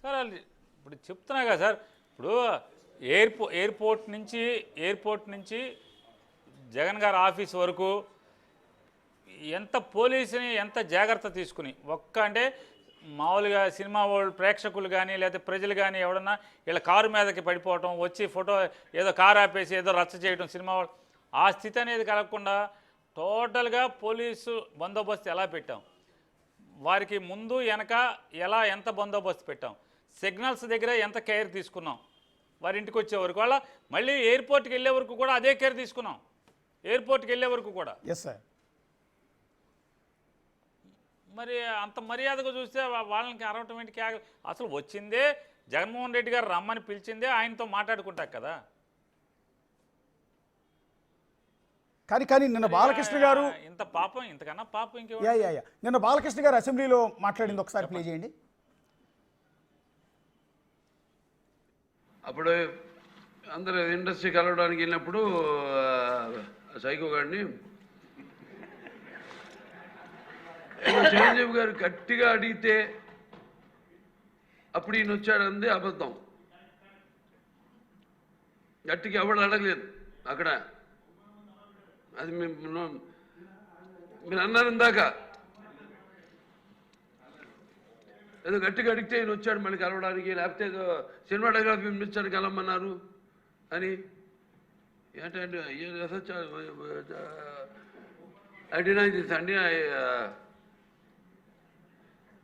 సార్ ఇప్పుడు చెప్తున్నా కదా సార్, ఇప్పుడు ఎయిర్పోర్ట్ నుంచి జగన్ గారి ఆఫీస్ వరకు ఎంత పోలీసుని ఎంత జాగ్రత్త తీసుకుని, అంటే మామూలుగా సినిమా వాళ్ళు ప్రేక్షకులు కానీ లేదా ప్రజలు కానీ ఎవడన్నా వీళ్ళ కారు మీదకి పడిపోవటం, వచ్చి ఫోటో ఏదో కారు ఆపేసి ఏదో రచ్చ చేయడం, సినిమా వాళ్ళు ఆ స్థితి అనేది కలగకుండా టోటల్గా పోలీసు బందోబస్తు ఎలా పెట్టాం, వారికి ముందు వెనక ఎంత బందోబస్తు పెట్టాం, సిగ్నల్స్ దగ్గర ఎంత కేర్ తీసుకున్నాం, వారి ఇంటికి వచ్చే వరకు, వాళ్ళ మళ్ళీ ఎయిర్పోర్ట్కి వెళ్ళే వరకు కూడా అదే కేర్ తీసుకున్నాం. ఎయిర్పోర్ట్కి వెళ్ళే వరకు కూడా ఎస్ సార్. మరి అంత మర్యాదగా చూస్తే వాళ్ళకి అరవటం ఏంటి? అసలు వచ్చిందే జగన్మోహన్ రెడ్డి గారు రమ్మని పిలిచిందే ఆయనతో మాట్లాడుకుంటారు కదా. కానీ నిన్న బాలకృష్ణ గారు ఇంత పాపం, ఇంతకన్నా పాపం ఇంకే. నిన్న బాలకృష్ణ గారు అసెంబ్లీలో మాట్లాడింది ఒకసారి ప్లే చేయండి. అప్పుడు అందరూ ఇండస్ట్రీ కలవడానికి వెళ్ళినప్పుడు సైకో గారిని చిరంజీవి గారు గట్టిగా అడిగితే అప్పుడు ఈయన వచ్చాడంది అబద్ధం. గట్టిగా ఎవడు అడగలేదు అక్కడ. అది మీరు అన్నారు ఇందాక, ఏదో గట్టిగా అడిగితే ఈయన వచ్చాడు మళ్ళీ కలవడానికి, లేకపోతే ఏదో సినిమాటోగ్రఫీ మినిస్టర్ కలవమన్నారు అని. ఏంటంటే ఐ డినై దిస్ అండి.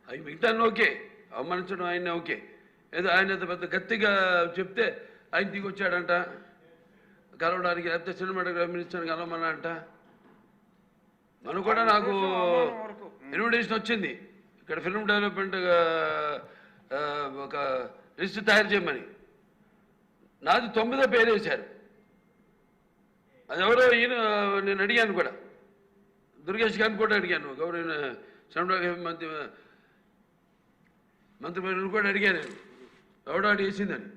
అవి మిగతాన్ని ఓకే, అవమానించడం ఆయన ఓకే, ఏదో ఆయన పెద్ద గట్టిగా చెప్తే ఆయన దిగి వచ్చాడంట. కలవడానికి, లేకపోతే సినిమాటోగ్రఫీ మినిస్టర్ని కలవమన్నా అంట. మనం కూడా నాకు ఇన్విటేషన్ వచ్చింది ఇక్కడ ఫిల్మ్ డెవలప్మెంట్ ఒక లిస్ట్ తయారు చేయమని. నాది 9వ పేరు వేశారు. అది ఎవరో ఈయన నేను అడిగాను కూడా, దుర్గేష్ గారిని కూడా అడిగాను, గౌరవ సినిమాటోగ్రఫీ మంత్రి కూడా అడిగాను, ఎవడో వేసిందని.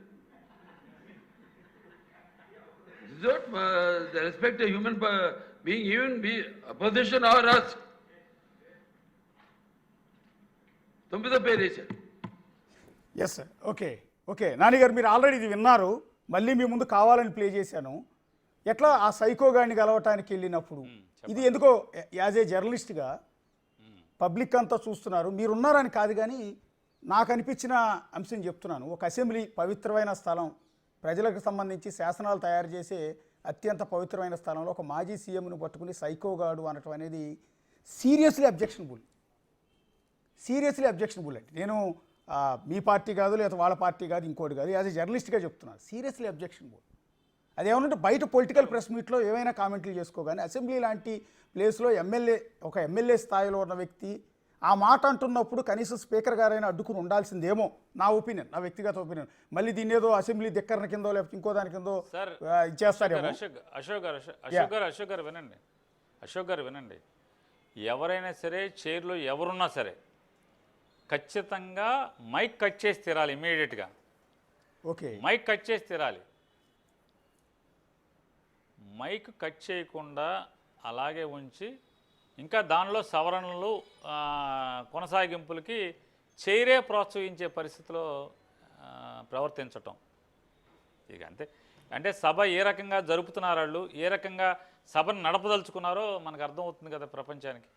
The respect a human being, even be opposition or us. 9వ పేరు వేశారు. Yes sir. ఓకే ఓకే నాన్నగారు, మీరు ఆల్రెడీ ఇది విన్నారు, మళ్ళీ మీ ముందు కావాలని ప్లే చేశాను. ఎట్లా ఆ సైకో గాడిని కలవటానికి వెళ్ళినప్పుడు ఇది ఎందుకో యాజ్ ఏ జర్నలిస్ట్గా పబ్లిక్ అంతా చూస్తున్నారు, మీరున్నారని కాదు, కానీ నాకు అనిపించిన అంశం చెప్తున్నాను. ఒక అసెంబ్లీ పవిత్రమైన స్థలం, ప్రజలకు సంబంధించి శాసనాలు తయారు చేసే అత్యంత పవిత్రమైన స్థలంలో ఒక మాజీ సీఎంను పట్టుకుని సైకోగాడు అనటం అనేది సీరియస్లీ అబ్జెక్షనబుల్. అంటే నేను మీ పార్టీ కాదు, లేదా వాళ్ళ పార్టీ కాదు, ఇంకోటి కాదు, యాజ్ ఏ జర్నలిస్ట్గా చెప్తున్నాను, సీరియస్లీ అబ్జెక్షనబుల్. అది ఏమనంటే బయట పొలిటికల్ ప్రెస్ మీట్లో ఏమైనా కామెంట్లు చేసుకోగానే అసెంబ్లీ లాంటి ప్లేస్లో ఒక ఎమ్మెల్యే స్థాయిలో ఉన్న వ్యక్తి ఆ మాట అంటున్నప్పుడు కనీసం స్పీకర్ గారైనా అడ్డుకుని ఉండాల్సిందేమో, నా ఒపీనియన్, నా వ్యక్తిగత ఒపీనియన్. మళ్ళీ దీన్ని ఏదో అసెంబ్లీ దిక్కరణ కిందో లేకపోతే ఇంకో దాని కిందో ఇచ్చేస్తారేమో. అశోక్ గారు వినండి, ఎవరైనా సరే చైర్లో ఎవరున్నా సరే ఖచ్చితంగా మైక్ కట్ చేసి తీరాలి ఇమీడియట్గా. ఓకే, మైక్ కట్ చేసి తీరాలి. మైక్ కట్ చేయకుండా అలాగే ఉంచి ఇంకా దానిలో సవరణలు కొనసాగింపులకి చైరే ప్రోత్సహించే పరిస్థితిలో ప్రవర్తించటం ఇక అంతే. అంటే సభ ఏ రకంగా జరుపుతున్నారు, వాళ్ళు ఏ రకంగా సభను నడపదలుచుకున్నారో మనకు అర్థమవుతుంది కదా ప్రపంచానికి.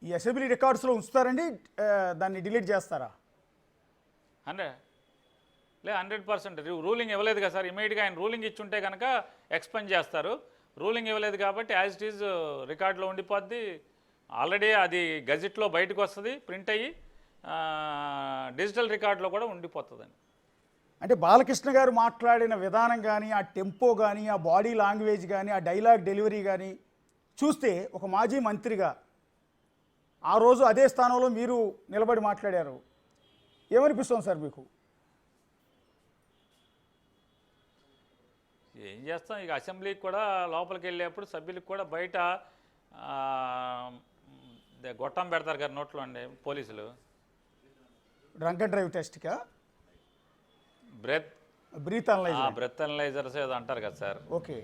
ఈ అసెంబ్లీ రికార్డ్స్లో ఉంచుతారండి, దాన్ని డిలీట్ చేస్తారా? 100% రూలింగ్ ఇవ్వలేదు కదా సార్. ఇమీడియట్గా ఆయన రూలింగ్ ఇచ్చుంటే కనుక ఎక్స్పెండ్ చేస్తారు. రూలింగ్ ఇవ్వలేదు కాబట్టి యాజ్ ఇట్ ఈజ్ రికార్డులో ఉండిపోద్ది. ఆల్రెడీ అది గజెట్లో బయటకు వస్తుంది, ప్రింట్ అయ్యి డిజిటల్ రికార్డులో కూడా ఉండిపోతుందండి. అంటే బాలకృష్ణ గారు మాట్లాడిన విధానం కానీ, ఆ టెంపో కానీ, ఆ బాడీ లాంగ్వేజ్ కానీ, ఆ డైలాగ్ డెలివరీ కానీ చూస్తే ఒక మాజీ మంత్రిగా ఆ రోజు అదే స్థానంలో మీరు నిలబడి మాట్లాడారు, ఏమనిపిస్తుంది సార్ మీకు? ఏం చేస్తాం, ఇక అసెంబ్లీకి కూడా లోపలికి వెళ్ళేప్పుడు సభ్యులకు కూడా బయట గొట్టం పెడతారు కదా నోట్లో అండి పోలీసులు. డ్రంక్ అండ్ డ్రైవ్ టెస్ట్కా బ్రీత్ అనలైజర్స్ ఏదో అంటారు కదా సార్. ఓకే,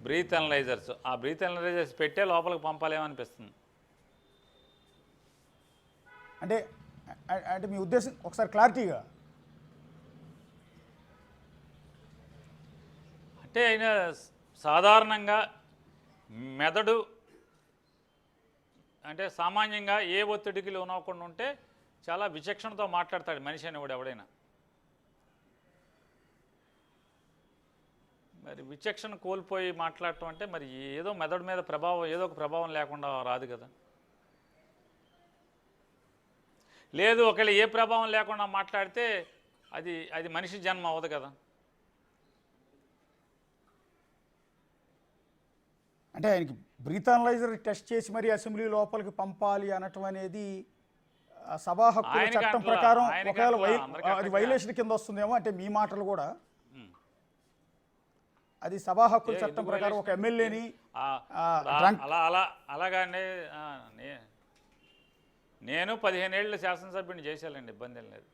బ్రీత్ అనలైజర్స్, ఆ బ్రీత్ అనలైజర్స్ పెట్టే లోపలికి పంపాలేమనిపిస్తుంది. అంటే అంటే మీ ఉద్దేశం ఒకసారి క్లారిటీగా. అంటే ఆయన సాధారణంగా మెదడు అంటే సామాన్యంగా ఏ ఒత్తిడికి లోనవ్వకుండా ఉంటే చాలా విచక్షణతో మాట్లాడతాడు మనిషి అనేవాడు ఎవడైనా. మరి విచక్షణ కోల్పోయి మాట్లాడటం అంటే మరి ఏదో మెదడు మీద ప్రభావం, ఏదో ఒక ప్రభావం లేకుండా రాదు కదా. లేదు ఒకవేళ ఏ ప్రభావం లేకుండా మాట్లాడితే అది మనిషి జన్మ అవ్వదు కదా. అంటే ఆయనకి బ్రీత్ అనలైజర్ టెస్ట్ చేసి మరి అసెంబ్లీ లోపలికి పంపాలి అనటం అనేది సభా హక్కుల చట్టం ప్రకారం ఒకవేళ అది వైలేషన్ కింద వస్తుందేమో. అంటే మీ మాటలు కూడా అది సభా హక్కుల చట్టం ప్రకారం ఒక ఎమ్మెల్యేని అలాగానే నేను 15 ఏళ్ళు శాసనసభ్యుని చేశానండి, ఇబ్బంది ఏం లేదు.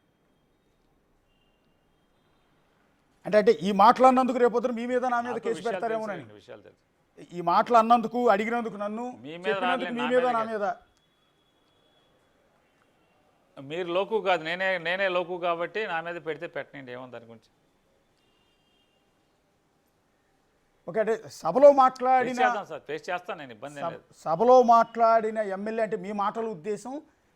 అంటే ఈ మాటలు అన్నందుకు రేపొద్దున మీ మీద నా మీద కేసు పెడతారేమో. విషయాలు తెలుసు, ఈ మాటలు అన్నందుకు, అడిగినందుకు, నన్ను మీ మీద నా మీద. మీరు లోకు కాదు, నేనే లోకు కాబట్టి నా మీద పెడితే పెట్టనండి, ఏమో దాని గురించి. ఓకే, అంటే సభలో మాట్లాడిన ఫేస్ చేస్తాను నేను, ఇబ్బంది లేదు. సభలో మాట్లాడిన ఎమ్మెల్యే అంటే మీ మాటల ఉద్దేశం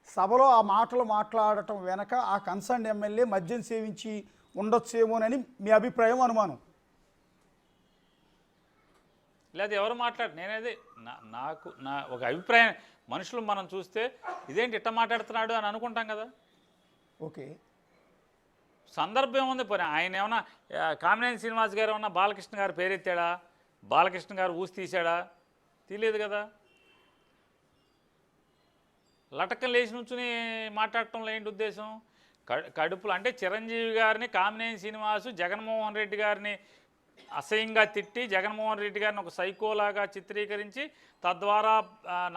సభలో ఆ మాటలు మాట్లాడటం వెనక ఆ కన్సర్న్ ఎమ్మెల్యే మద్యం సేవించి ఉండొచ్చేమోనని మీ అభిప్రాయం, అనుమానం? లేదా ఎవరు నేనేది నాకు ఒక అభిప్రాయం. మనుషులు మనం చూస్తే ఇదేంటి ఇట్ట మాట్లాడుతున్నాడు అని అనుకుంటాం కదా. ఓకే, సందర్భం ఏముంది పోనీ ఆయన ఏమన్నా కామినేని శ్రీనివాస్ గారు ఏమన్నా బాలకృష్ణ గారు పేరెత్తాడా, బాలకృష్ణ గారు ఊసి తీశాడా? తెలియదు కదా. లటక్కం లేచి నుంచుని మాట్లాడటంలో ఏంటి ఉద్దేశం? కడుపులు అంటే చిరంజీవి గారిని కామినేని శ్రీనివాసు జగన్మోహన్ రెడ్డి గారిని అసహ్యంగా తిట్టి జగన్మోహన్ రెడ్డి గారిని ఒక సైకోలాగా చిత్రీకరించి తద్వారా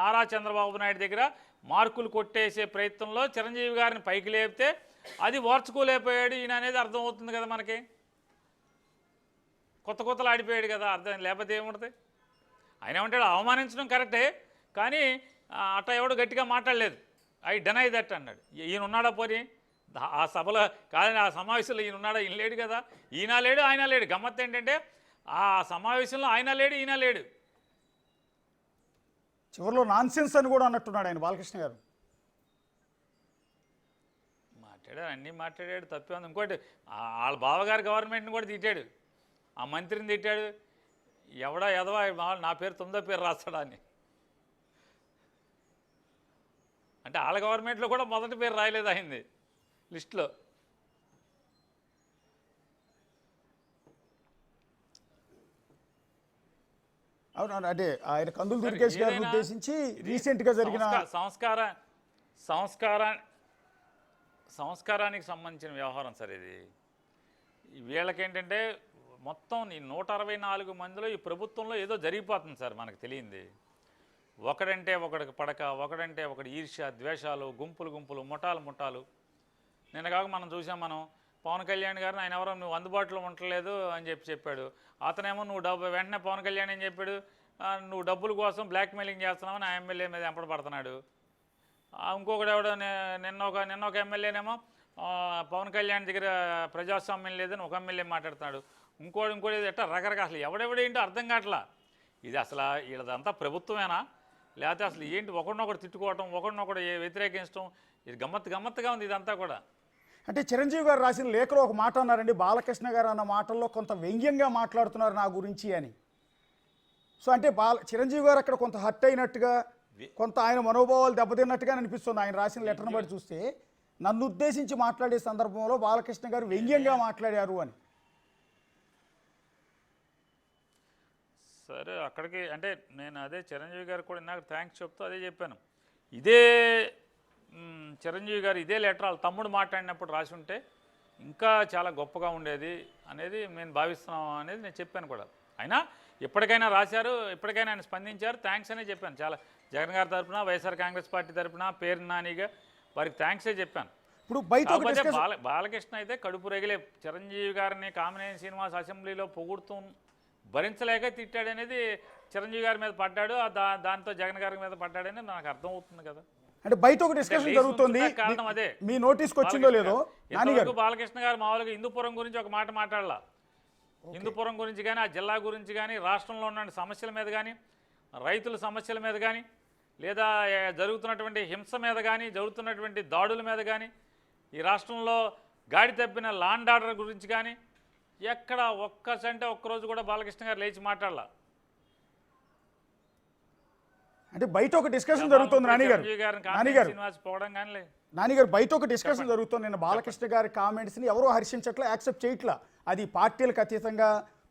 నారా చంద్రబాబు నాయుడు దగ్గర మార్కులు కొట్టేసే ప్రయత్నంలో చిరంజీవి గారిని పైకి లేపితే అది ఓర్చుకోలేకపోయాడు ఈయన అనేది అర్థమవుతుంది కదా మనకి. కొత్తలు ఆడిపోయాడు కదా, అర్థం లేకపోతే ఏముంటుంది? ఆయన ఏమంటాడు, అవమానించడం కరెక్టే కానీ అట్లా ఎవడు గట్టిగా మాట్లాడలేదు, ఐ డెనై దట్ అన్నాడు. ఈయన ఉన్నాడా పోనీ ఆ సభలో? కాదని ఆ సమావేశంలో ఈయన ఉన్నాడా? ఈయన లేడు కదా. ఈయన లేడు, ఆయన లేడు. గమ్మత్తు ఏంటంటే ఆ సమావేశంలో ఆయన లేడు, ఈయన లేడు. చివరిలో నాన్సెన్స్ అని కూడా అన్నట్టున్నాడు ఆయన బాలకృష్ణ గారు. మాట్లాడాడు, అన్నీ మాట్లాడాడు, తప్పే ఉంది. ఇంకోటి వాళ్ళ బావగారు గవర్నమెంట్ని కూడా తిట్టాడు, ఆ మంత్రిని తిట్టాడు. ఎవడా ఎదవా నా పేరు 9వ పేరు రాస్తాడా అని. అంటే వాళ్ళ గవర్నమెంట్లో కూడా మొదటి పేరు రాయలేదు అయింది లిస్టులో. అవునవును, అంటే ఆయన కందులు దుర్గేష్ గారిని ఉద్దేశించి రీసెంట్గా జరిగిన సంస్కారానికి సంబంధించిన వ్యవహారం సార్ ఇది. వీళ్ళకేంటంటే మొత్తం ఈ 164 మందిలో ఈ ప్రభుత్వంలో ఏదో జరిగిపోతుంది సార్ మనకు తెలియంది. ఒకడంటే ఒకడికి పడక, ఒకడంటే ఒకటి ఈర్ష్య, ద్వేషాలు, గుంపులు, ముఠాలు. నిన్నగాక మనం చూసాం, మనం పవన్ కళ్యాణ్ గారిని ఆయన ఎవరో నువ్వు అందుబాటులో ఉండలేదు అని చెప్పాడు. అతనేమో నువ్వు వెంటనే పవన్ కళ్యాణ్ ఏం చెప్పాడు, నువ్వు డబ్బుల కోసం బ్లాక్మెయిలింగ్ చేస్తున్నావు ఆ ఎమ్మెల్యే మీద ఎంపడబడుతున్నాడు. ఇంకొకటి ఎవడో నిన్న ఒక ఎమ్మెల్యేనేమో పవన్ కళ్యాణ్ దగ్గర ప్రజాస్వామ్యం లేదని ఒక ఎమ్మెల్యే మాట్లాడుతున్నాడు. ఇంకోటి ఎట్లా రకరకాల ఎవడెవడేంటో అర్థం కావట్లా. ఇది అసలు వీళ్ళదంతా ప్రభుత్వమేనా లేకపోతే అసలు ఏంటి? ఒకరినొకడు తిట్టుకోవటం, ఒకరినొకడు వ్యతిరేకించడం, ఇది గమ్మత్తుగా ఉంది ఇదంతా కూడా. అంటే చిరంజీవి గారు రాసిన లేఖలో ఒక మాట అన్నారండి, బాలకృష్ణ గారు అన్న మాటల్లో కొంత వ్యంగ్యంగా మాట్లాడుతున్నారు నా గురించి అని. సో అంటే చిరంజీవి గారు అక్కడ కొంత హర్ట్ అయినట్టుగా, కొంత ఆయన మనోభావాలు దెబ్బతిన్నట్టుగా అనిపిస్తుంది ఆయన రాసిన లెటర్ని బట్టి చూస్తే. నన్ను ఉద్దేశించి మాట్లాడే సందర్భంలో బాలకృష్ణ గారు వ్యంగ్యంగా మాట్లాడారు అని. సరే అక్కడికి అంటే నేను అదే చిరంజీవి గారు కూడా నాకు థ్యాంక్స్ చెప్తూ అదే చెప్పాను. ఇదే చిరంజీవి గారు ఇదే లెటర్ వాళ్ళ తమ్ముడు మాట్లాడినప్పుడు రాసి ఉంటే ఇంకా చాలా గొప్పగా ఉండేది అనేది నేను భావిస్తున్నాం అనేది నేను చెప్పాను కూడా. అయినా ఇప్పటికైనా రాశారు, ఇప్పటికైనా ఆయన స్పందించారు, థ్యాంక్స్ అనే చెప్పాను. చాలా జగన్ గారి తరఫున, వైఎస్ఆర్ కాంగ్రెస్ పార్టీ తరఫున పేరు నానిగా వారికి థ్యాంక్సే చెప్పాను. ఇప్పుడు బయట బాలకృష్ణ అయితే కడుపు రగిలే చిరంజీవి గారిని కామినేని శ్రీనివాస్ అసెంబ్లీలో పొగుడుతూ భరించలేక తిట్టాడనేది చిరంజీవి గారి మీద పడ్డాడు, దాంతో జగన్ గారి మీద పడ్డాడని నాకు అర్థం అవుతుంది కదా. అంటే బయట ఒక డిస్కషన్ జరుగుతుంది, కారణం అదే. మీ నోటీస్కి వచ్చిందో లేదో బాలకృష్ణ గారు మామూలుగా హిందూపురం గురించి ఒక మాట మాట్లాడాల. హిందూపురం గురించి కానీ, ఆ జిల్లా గురించి కానీ, రాష్ట్రంలో ఉన్న సమస్యల మీద కానీ, రైతుల సమస్యల మీద కానీ, లేదా జరుగుతున్నటువంటి హింస మీద కానీ, జరుగుతున్నటువంటి దాడుల మీద కానీ, ఈ రాష్ట్రంలో గాడి తప్పిన లాండ్ ఆర్డర్ గురించి కానీ ఎక్కడ ఒక్కరోజు కూడా బాలకృష్ణ గారు లేచి మాట్లాడాల. అంటే బయట ఒక డిస్కషన్ జరుగుతుంది నానిగారు బయట ఒక డిస్కషన్ జరుగుతుంది. నేను బాలకృష్ణ గారి కామెంట్స్ని ఎవరో హర్షించట్లా, యాక్సెప్ట్ చేయట్లా. అది పార్టీలకు అతీతంగా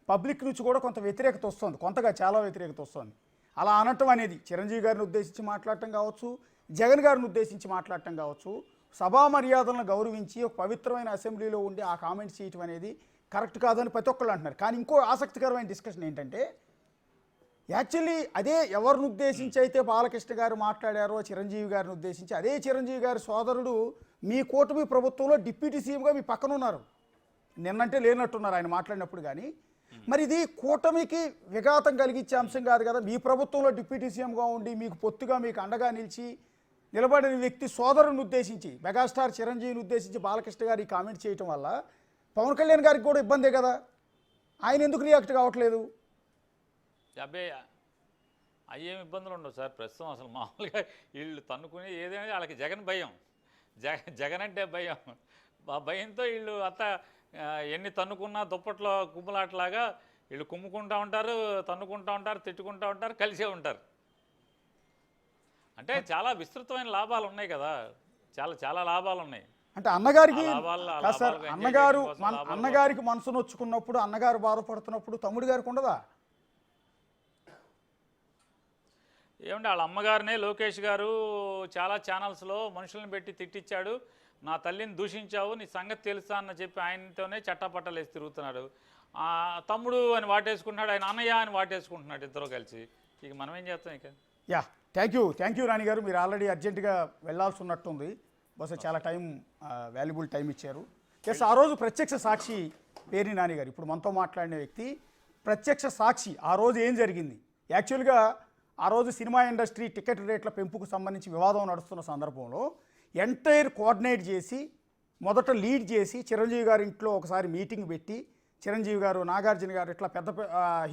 పబ్లిక్ నుంచి కూడా కొంత వ్యతిరేకత వస్తుంది, కొంతగా చాలా వ్యతిరేకత వస్తుంది. అలా అనటం అనేది చిరంజీవి గారిని ఉద్దేశించి మాట్లాడటం కావచ్చు, జగన్ గారిని ఉద్దేశించి మాట్లాడటం కావచ్చు, సభా మర్యాదలను గౌరవించి ఒక పవిత్రమైన అసెంబ్లీలో ఉండి ఆ కామెంట్స్ చేయటం అనేది కరెక్ట్ కాదని ప్రతి ఒక్కళ్ళు అంటున్నారు. కానీ ఇంకో ఆసక్తికరమైన డిస్కషన్ ఏంటంటే, యాక్చువల్లీ అదే ఎవరిని ఉద్దేశించి అయితే బాలకృష్ణ గారు మాట్లాడారో చిరంజీవి గారిని ఉద్దేశించి, అదే చిరంజీవి గారి సోదరుడు మీ కూటమి ప్రభుత్వంలో డిప్యూటీ సీఎంగా మీ పక్కన ఉన్నారు. నిన్నంటే లేనట్టున్నారు ఆయన మాట్లాడినప్పుడు. కానీ మరి ఇది కూటమికి విఘాతం కలిగించే అంశం కాదు కదా. మీ ప్రభుత్వంలో డిప్యూటీ సీఎంగా ఉండి మీకు పొత్తుగా మీకు అండగా నిలబడిన వ్యక్తి సోదరుని ఉద్దేశించి, మెగాస్టార్ చిరంజీవిని ఉద్దేశించి బాలకృష్ణ గారు ఈ కామెంట్ చేయటం వల్ల పవన్ కళ్యాణ్ గారికి కూడా ఇబ్బందే కదా. ఆయన ఎందుకు రియాక్ట్ కావట్లేదు? అయ్యేమి ఇబ్బందులు ఉండవు సార్ ప్రస్తుతం. అసలు మామూలుగా వీళ్ళు తన్నుకుని ఏదైనా వాళ్ళకి జగన్ భయం, జగన్ అంటే భయం. ఆ భయంతో వీళ్ళు అంతా ఎన్ని తన్నుకున్నా దుప్పట్లో కుమ్ములాట్లాగా వీళ్ళు కుమ్ముకుంటూ ఉంటారు, తన్నుకుంటూ ఉంటారు, తిట్టుకుంటూ ఉంటారు, కలిసే ఉంటారు. అంటే చాలా విస్తృతమైన లాభాలు ఉన్నాయి కదా, చాలా లాభాలు ఉన్నాయి. అంటే అన్నగారికి ఆ లాభాలు- ఆ కాదు సార్, లాభాలు ఎంజాయ్ అన్నగారు చేయడం కోసం, లాభాల అన్నగారికి మనసు నొచ్చుకున్నప్పుడు, అన్నగారు బాధపడుతున్నప్పుడు తమ్ముడు గారికి ఉండదా? ఏమంటే వాళ్ళ అమ్మగారినే లోకేష్ గారు చాలా ఛానల్స్లో మనుషులను పెట్టి తిట్టించాడు, నా తల్లిని దూషించావు, నీ సంగతి తెలుసా అని చెప్పి ఆయనతోనే చట్టపట్టలు వేసి తిరుగుతున్నాడు. ఆ తమ్ముడు అని వాటేసుకుంటున్నాడు, ఆయన అన్నయ్య అని వాటేసుకుంటున్నాడు, ఇద్దరు కలిసి. ఇక మనం ఏం చేస్తాం ఇక. యా, థ్యాంక్ యూ రాణి గారు. మీరు ఆల్రెడీ అర్జెంటుగా వెళ్ళాల్సి ఉన్నట్టుంది. బహుశా చాలా టైం, వాల్యుబుల్ టైం ఇచ్చారు. ఎస్, ఆ రోజు ప్రత్యక్ష సాక్షి పేర్ని నాని గారు, ఇప్పుడు మనతో మాట్లాడిన వ్యక్తి ప్రత్యక్ష సాక్షి. ఆ రోజు ఏం జరిగింది? యాక్చువల్గా ఆ రోజు సినిమా ఇండస్ట్రీ టికెట్ రేట్ల పెంపుకు సంబంధించి వివాదం నడుస్తున్న సందర్భంలో ఎంటైర్ కోఆర్డినేట్ చేసి, మొదట లీడ్ చేసి చిరంజీవి గారి ఇంట్లో ఒకసారి మీటింగ్ పెట్టి, చిరంజీవి గారు, నాగార్జున గారు, ఇట్లా పెద్ద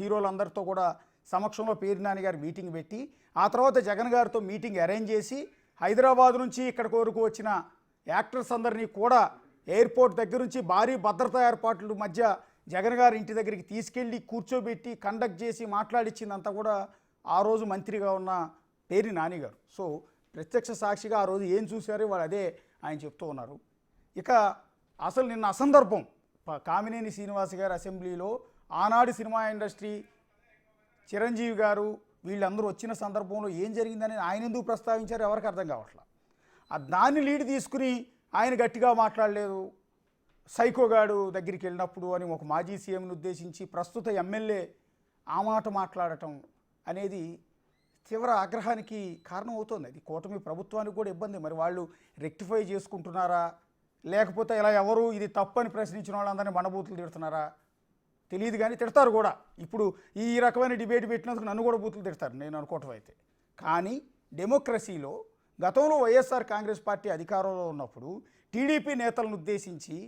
హీరోలందరితో కూడా సమక్షంలో పేర్ని నాని గారు మీటింగ్ పెట్టి, ఆ తర్వాత జగన్ గారితో మీటింగ్ అరేంజ్ చేసి, హైదరాబాద్ నుంచి ఇక్కడ వరకు వచ్చిన యాక్టర్స్ అందరినీ కూడా ఎయిర్పోర్ట్ దగ్గర నుంచి భారీ భద్రతా ఏర్పాట్ల మధ్య జగన్ గారి ఇంటి దగ్గరికి తీసుకెళ్ళి కూర్చోబెట్టి కండక్ట్ చేసి మాట్లాడించిందంతా కూడా ఆ రోజు మంత్రిగా ఉన్న పేర్ని నాని గారు. సో ప్రత్యక్ష సాక్షిగా ఆ రోజు ఏం చూశారో వాళ్ళు అదే ఆయన చెప్తూ ఉన్నారు. ఇక అసలు నిన్న అసందర్భం, కామినేని శ్రీనివాస్ గారు అసెంబ్లీలో ఆనాడు సినిమా ఇండస్ట్రీ చిరంజీవి గారు వీళ్ళందరూ వచ్చిన సందర్భంలో ఏం జరిగిందని ఆయన ఎందుకు ప్రస్తావించారో ఎవరికి అర్థం కావట్లేదు. దాన్ని లీడ్ తీసుకుని ఆయన గట్టిగా మాట్లాడలేదు, సైకోగాడు దగ్గరికి వెళ్ళినప్పుడు అని ఒక మాజీ సీఎంని ఉద్దేశించి ప్రస్తుత ఎమ్మెల్యే ఆ మాట మాట్లాడటం అనేది తీవ్ర ఆగ్రహానికి కారణం అవుతుంది. అది కూటమి ప్రభుత్వానికి కూడా ఇబ్బంది. మరి వాళ్ళు రెక్టిఫై చేసుకుంటున్నారా, లేకపోతే ఇలా ఎవరు ఇది తప్పని ప్రశ్నించిన వాళ్ళందరినీ మనబూతులు తిడుతున్నారా తెలియదు, కానీ తిడతారు కూడా. ఇప్పుడు ఈ రకమైన డిబేట్ పెట్టినందుకు నన్ను కూడా బూతులు తిడతారు నేను అనుకోవటం అయితే. కానీ డెమోక్రసీలో గతంలో వైఎస్ఆర్ కాంగ్రెస్ పార్టీ అధికారంలో ఉన్నప్పుడు టీడీపీ నేతలను ఉద్దేశించి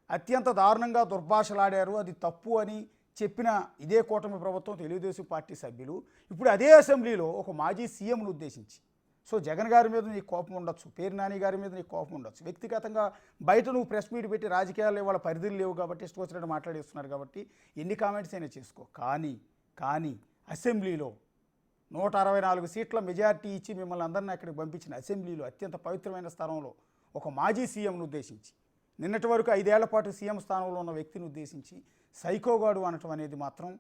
అత్యంత దారుణంగా దుర్భాషలాడారు, అది తప్పు అని చెప్పిన ఇదే కూటమి ప్రభుత్వం, తెలుగుదేశం పార్టీ సభ్యులు ఇప్పుడు అదే అసెంబ్లీలో ఒక మాజీ సీఎంను ఉద్దేశించి, సో జగన్ గారి మీద నీకు కోపం ఉండొచ్చు, పేర్ని నాని గారి మీద నీకు కోపం ఉండొచ్చు, వ్యక్తిగతంగా బయట నువ్వు ప్రెస్ మీట్ పెట్టి రాజకీయాల్లో వాళ్ళ పరిధులు లేవు కాబట్టి ఇష్టం వచ్చినట్టు మాట్లాడేస్తున్నారు కాబట్టి ఎన్ని కామెంట్స్ అయినా చేసుకో. కానీ అసెంబ్లీలో 164 సీట్ల మెజారిటీ ఇచ్చి మిమ్మల్ని అందరినీ అక్కడికి పంపించిన అసెంబ్లీలో అత్యంత పవిత్రమైన స్థానంలో ఒక మాజీ సీఎంను ఉద్దేశించి, నిన్నటి వరకు 5 ఏళ్ల పాటు సీఎం స్థానంలో ఉన్న వ్యక్తిని ఉద్దేశించి సైకోగాడు అనటం అనేది మాత్రం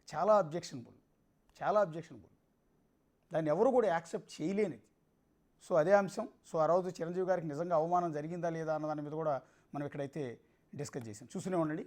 చాలా అబ్జెక్షనబుల్. దాన్ని ఎవరు కూడా యాక్సెప్ట్ చేయలేనిది. సో అదే అంశం. సో ఆ రోజు చిరంజీవి గారికి నిజంగా అవమానం జరిగిందా లేదా అన్న దాని మీద కూడా మనం ఇక్కడైతే డిస్కస్ చేసాం. చూస్తూనే ఉండండి.